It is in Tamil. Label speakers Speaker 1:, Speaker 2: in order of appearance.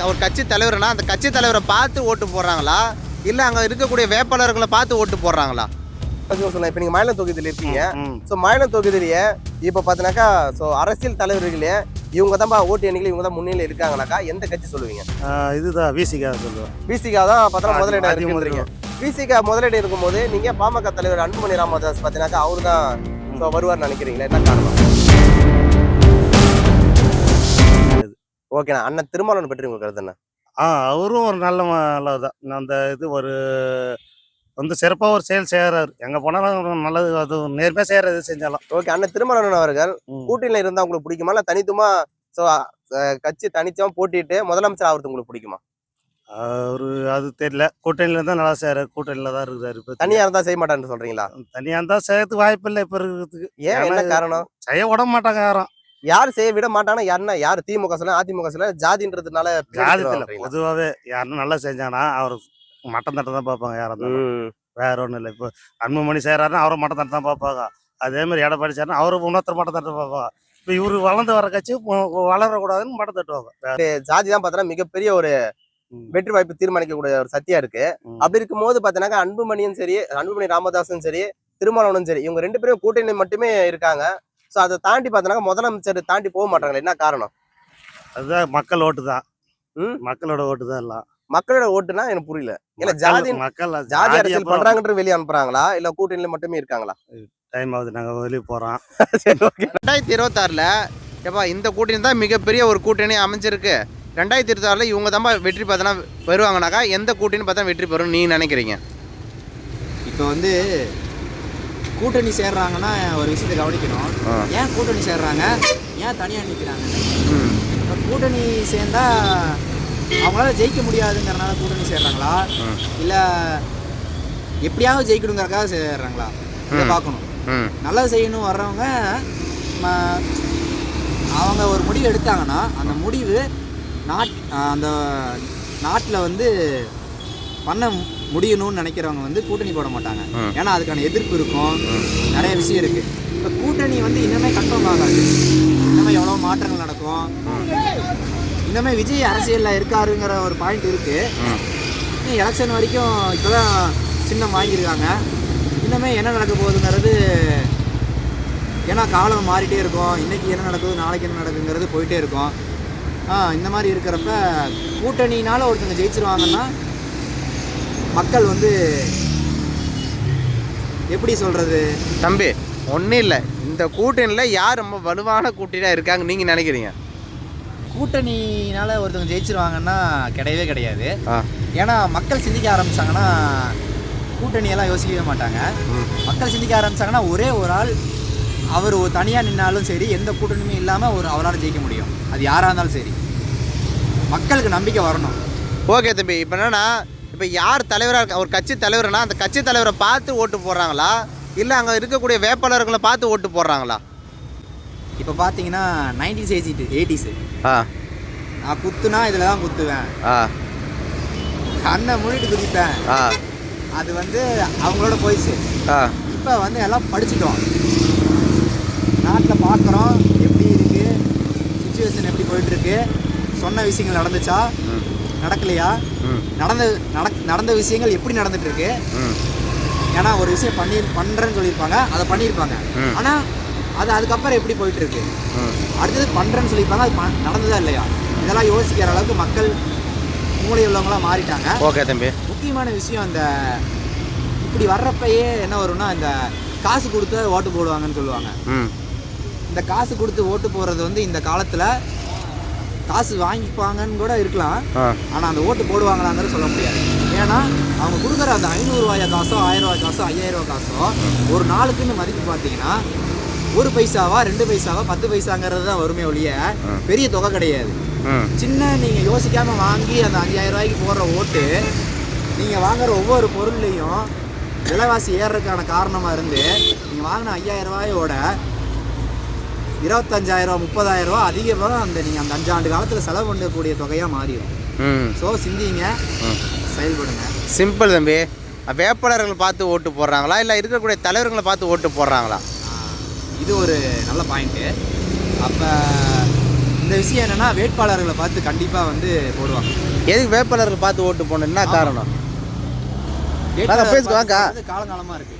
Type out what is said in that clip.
Speaker 1: ஒரு கட்சி தலைவர்னா அந்த கட்சி தலைவரை பார்த்து ஓட்டு போடுறாங்களா இல்லை அங்கே இருக்கக்கூடிய வேட்பாளர்களை பார்த்து ஓட்டு போடுறாங்களா?
Speaker 2: சொல்லலாம். இப்போ நீங்கள் மயிலம் தொகுதியில் இருக்கீங்க. ஸோ மயிலம் தொகுதியிலேயே இப்போ பார்த்தீங்கன்னாக்கா ஸோ அரசியல் தலைவர்களே இவங்க தான் ஓட்டு எண்ணிக்கை இவங்க தான் முன்னிலையில் இருக்காங்கனாக்கா எந்த கட்சி சொல்லுவீங்க?
Speaker 3: இதுதான் விசிகா சொல்லுவோம்.
Speaker 2: விசிகா தான் பார்த்தா முதலிடம் இருக்குன்றீங்க. விசிகா முதலிடம் இருக்கும்போது நீங்கள் பாமக தலைவர் அன்புமணி ராமதாஸ் பார்த்தீங்கன்னாக்கா அவரு தான் வருவார்னு நினைக்கிறீங்களா? என்ன காரணம்? ஓகேண்ணா. அண்ணன் திருமாவளவன் பற்றி உங்களுக்கு கருத்து என்ன?
Speaker 3: அவரும் ஒரு நல்லதான். அந்த இது ஒரு வந்து சிறப்பாக ஒரு செயல் செய்கிறாரு. எங்கே போனாலும் நல்லது, அது நேர்மையாக செய்கிறது செஞ்சாலும்.
Speaker 2: ஓகே. அண்ணன் திருமாவளவன் அவர்கள் கூட்டணியில் இருந்தால் உங்களுக்கு பிடிக்குமா? இல்லை தனித்துவமா ஸோ கட்சி தனித்துவம் போட்டிட்டு முதலமைச்சர் ஆகிறது உங்களுக்கு பிடிக்குமா?
Speaker 3: அது தெரியல. கூட்டணியில் இருந்தால் நல்லா செய்கிறாரு. கூட்டணியில் தான் இருக்கிறாரு. இப்போ
Speaker 2: தனியாக இருந்தால் செய்ய மாட்டான்னு சொல்கிறீங்களா?
Speaker 3: தனியாக இருந்தால் செய்யறதுக்கு வாய்ப்பு இல்லை இப்போ இருக்கிறதுக்கு.
Speaker 2: ஏன், என்ன காரணம்?
Speaker 3: செய்ய விட மாட்டாங்க யாரும்.
Speaker 2: யார் செய்ய விட மாட்டாங்கன்னா யாருன்னா யார்? திமுக சொல்ல, அதிமுக சொல்ல, ஜாதின்றதுனால
Speaker 3: ஜாதியில் பொதுவாகவே யாருன்னு நல்லா செஞ்சாங்கன்னா அவர் மட்டம் தட்டை தான் பார்ப்பாங்க. யாரும் வேற ஒன்றும் இல்லை. இப்போ அன்புமணி செய்கிறாருன்னா அவரை மட்டம் தட்டை தான் பார்ப்பாங்க. அதே மாதிரி எடப்பாடி செய்யறா அவரு இன்னொருத்தர் மட்டம் தட்ட பார்ப்பாங்க. இப்போ இவரு வளர்ந்து வர கட்சி வளரக்கூடாதுன்னு மட்டம் தட்டுவாங்க.
Speaker 2: ஜாதி தான் பார்த்தோன்னா மிகப்பெரிய ஒரு வெற்றி வாய்ப்பு தீர்மானிக்கக்கூடிய ஒரு சக்தியா இருக்கு. அப்படி இருக்கும் போது பார்த்தீங்கன்னா அன்புமணியும் சரி, அன்புமணி ராமதாஸும் சரி, திருமாவளவனும் சரி, இவங்க ரெண்டு பேரும் கூட்டணி மட்டுமே இருக்காங்க. ஸோ அதை தாண்டி பார்த்தோன்னா முதலமைச்சர் தாண்டி போக மாட்டாங்களே, என்ன காரணம்?
Speaker 3: அதுதான் மக்கள் ஓட்டு தான். மக்களோட ஓட்டு தான் எல்லாம்.
Speaker 2: மக்களோட ஓட்டுனா எனக்கு புரியல. இல்ல ஜாதி ஜாதி அரசியல் பண்றாங்கன்ற வெளியே அனுப்புறாங்களா இல்ல கூட்டணியில மட்டுமே இருக்காங்களா?
Speaker 3: டைம் ஆகுது, நாங்க வெளியே போறோம்.
Speaker 1: 2026ல ஏப்பா இந்த கூட்டணி தான் மிகப்பெரிய ஒரு கூட்டணி அமைஞ்சிருக்கு. 2026ல இவங்க தான் வெற்றி பார்த்தனா வருவாங்கனாக்கா எந்த கூட்டணி பார்த்தா வெற்றி பெறும் நீங்க நினைக்கிறீங்க?
Speaker 4: இப்போ வந்து கூட்டணி சேர்றாங்கன்னா ஒரு விஷயத்தை கவனிக்கணும். ஏன் கூட்டணி சேர்றாங்க, ஏன் தனியாக நிற்கிறாங்க? இப்போ கூட்டணி சேர்ந்தா அவங்களால ஜெயிக்க முடியாதுங்கிறனால கூட்டணி சேர்றாங்களா, இல்லை எப்படியாவது ஜெயிக்கணுங்கிறக்காக சேர்றாங்களா? இதை பார்க்கணும். நல்லது செய்யணும் வர்றவங்க அவங்க ஒரு முடிவு எடுத்தாங்கன்னா அந்த முடிவு அந்த நாட்டில் வந்து பண்ண முடியணும்னு நினைக்கிறவங்க வந்து கூட்டணி போட மாட்டாங்க. ஏன்னா அதுக்கான எதிர்ப்பு இருக்கும், நிறைய விஷயம் இருக்குது. இப்போ கூட்டணி வந்து இன்னுமே கன்ஃபார்ம் ஆகாது. இன்னுமே எவ்வளோ மாற்றங்கள் நடக்கும். இன்னுமே விஜய் அரசியலில் இருக்காருங்கிற ஒரு பாயிண்ட் இருக்குது. எலெக்ஷன் வரைக்கும் இப்போ தான் சின்னம் வாங்கியிருக்காங்க. இன்னுமே என்ன நடக்க போகுதுங்கிறது, ஏன்னா காலம் மாறிட்டே இருக்கும். இன்றைக்கி என்ன நடக்குது, நாளைக்கு என்ன நடக்குங்கிறது போயிட்டே இருக்கும். இந்த மாதிரி இருக்கிறப்ப கூட்டணினால் ஒருத்தங்க ஜெயிச்சிருவாங்கன்னா மக்கள் வந்து எப்படி சொல்கிறது?
Speaker 1: தம்பி ஒன்றும் இல்லை, இந்த கூட்டணியில் யார் ரொம்ப வலுவான கூட்டணியாக இருக்காங்க நீங்கள் நினைக்கிறீங்க?
Speaker 4: கூட்டணினால ஒருத்தவங்க ஜெயிச்சிருவாங்கன்னா கிடையவே கிடையாது. ஏன்னா மக்கள் சிந்திக்க ஆரம்பிச்சாங்கன்னா கூட்டணியெல்லாம் யோசிக்கவே மாட்டாங்க. மக்கள் சிந்திக்க ஆரம்பிச்சாங்கன்னா ஒரே ஒரு ஆள் அவர் தனியாக நின்னாலும் சரி, எந்த கூட்டணியுமே இல்லாமல் அவரால் ஜெயிக்க முடியும். அது யாராக இருந்தாலும் சரி, மக்களுக்கு நம்பிக்கை வரணும்.
Speaker 1: ஓகே தம்பி. இப்போ என்னன்னா, இப்போ யார் தலைவராக ஒரு கட்சி தலைவர்னா அந்த கட்சி தலைவரை பார்த்து ஓட்டு போடுறாங்களா இல்லை அங்கே இருக்கக்கூடிய வேட்பாளர்களை பார்த்து ஓட்டு போடுறாங்களா?
Speaker 4: இப்போ பார்த்தீங்கன்னா 90s 80s நான் குத்துனா இதில் தான் குத்துவேன், கண்ணை மூடிட்டு குதிப்பேன். அது வந்து அவங்களோட போயிடுச்சு. இப்போ வந்து எல்லாம் படிச்சுட்டோம், நாட்டில் பார்க்குறோம் எப்படி இருக்குது, சுச்சுவேஷன் எப்படி போயிட்டுருக்கு, சொன்ன விஷயங்கள் நடந்துச்சா நடக்கலையா, நடந்த விஷயங்கள் எப்படி நடந்துட்டுருக்கு. ஏன்னா ஒரு விஷயம் பண்ணுறேன்னு சொல்லியிருப்பாங்க, அதை பண்ணியிருப்பாங்க. ஆனால் அது அதுக்கப்புறம் எப்படி போயிட்டுருக்கு, அடுத்தது பண்ணுறேன்னு சொல்லியிருப்பாங்க, அது நடந்ததா இல்லையா, இதெல்லாம் யோசிக்கிற அளவுக்கு மக்கள் மூளை உள்ளவங்களாம் மாறிட்டாங்க.
Speaker 1: ஓகே தம்பி.
Speaker 4: முக்கியமான விஷயம், இந்த இப்படி வர்றப்பயே என்ன வரும்னா, இந்த காசு கொடுத்து ஓட்டு போடுவாங்கன்னு சொல்லுவாங்க. இந்த காசு கொடுத்து ஓட்டு போடுறது வந்து இந்த காலத்தில் காசு வாங்கிப்பாங்கன்னு கூட இருக்கலாம், ஆனால் அந்த ஓட்டு போடுவாங்களாங்கிறது சொல்ல முடியாது. ஏன்னா அவங்க கொடுக்குற அந்த 500 ரூபாய் காசோ 1000 ரூபாய் காசோ 5000 ரூபாய் காசோ ஒரு நாளுக்குன்னு மதிப்பு பார்த்தீங்கன்னா 1 பைசாவா 2 பைசாவா 10 பைசாங்கிறது தான் வருமே ஒழிய பெரிய தொகை கிடையாது. சின்ன நீங்கள் யோசிக்காமல் வாங்கி அந்த 5000 ரூபாய்க்கு போடுற ஓட்டு நீங்கள் வாங்குற ஒவ்வொரு பொருள்லையும் விலைவாசி ஏறுறதுக்கான காரணமாக இருந்து நீங்கள் வாங்கின 5000 ரூபாயோட 25000 30000 ரூபா அதிகமாக நீங்கள் அந்த 5 ஆண்டு காலத்தில் செலவு பண்ணக்கூடிய தொகையாக மாறிடும். ஸோ சிந்திங்க, செயல்படுங்க.
Speaker 1: சிம்பிள் தம்பி. வேட்பாளர்கள் பார்த்து ஓட்டு போடுறாங்களா இல்லை இருக்கக்கூடிய தலைவர்களை பார்த்து ஓட்டு போடுறாங்களா?
Speaker 4: இது ஒரு நல்ல பாயிண்ட்டு. அப்போ இந்த விஷயம் என்னன்னா வேட்பாளர்களை பார்த்து கண்டிப்பா வந்து போடுவாங்க.
Speaker 1: எதுக்கு வேட்பாளர்கள் பார்த்து ஓட்டு போடணும், என்ன காரணம்?
Speaker 4: வேட்பாளர்
Speaker 1: பேசுவாங்க
Speaker 4: காலங்காலமா இருக்கு.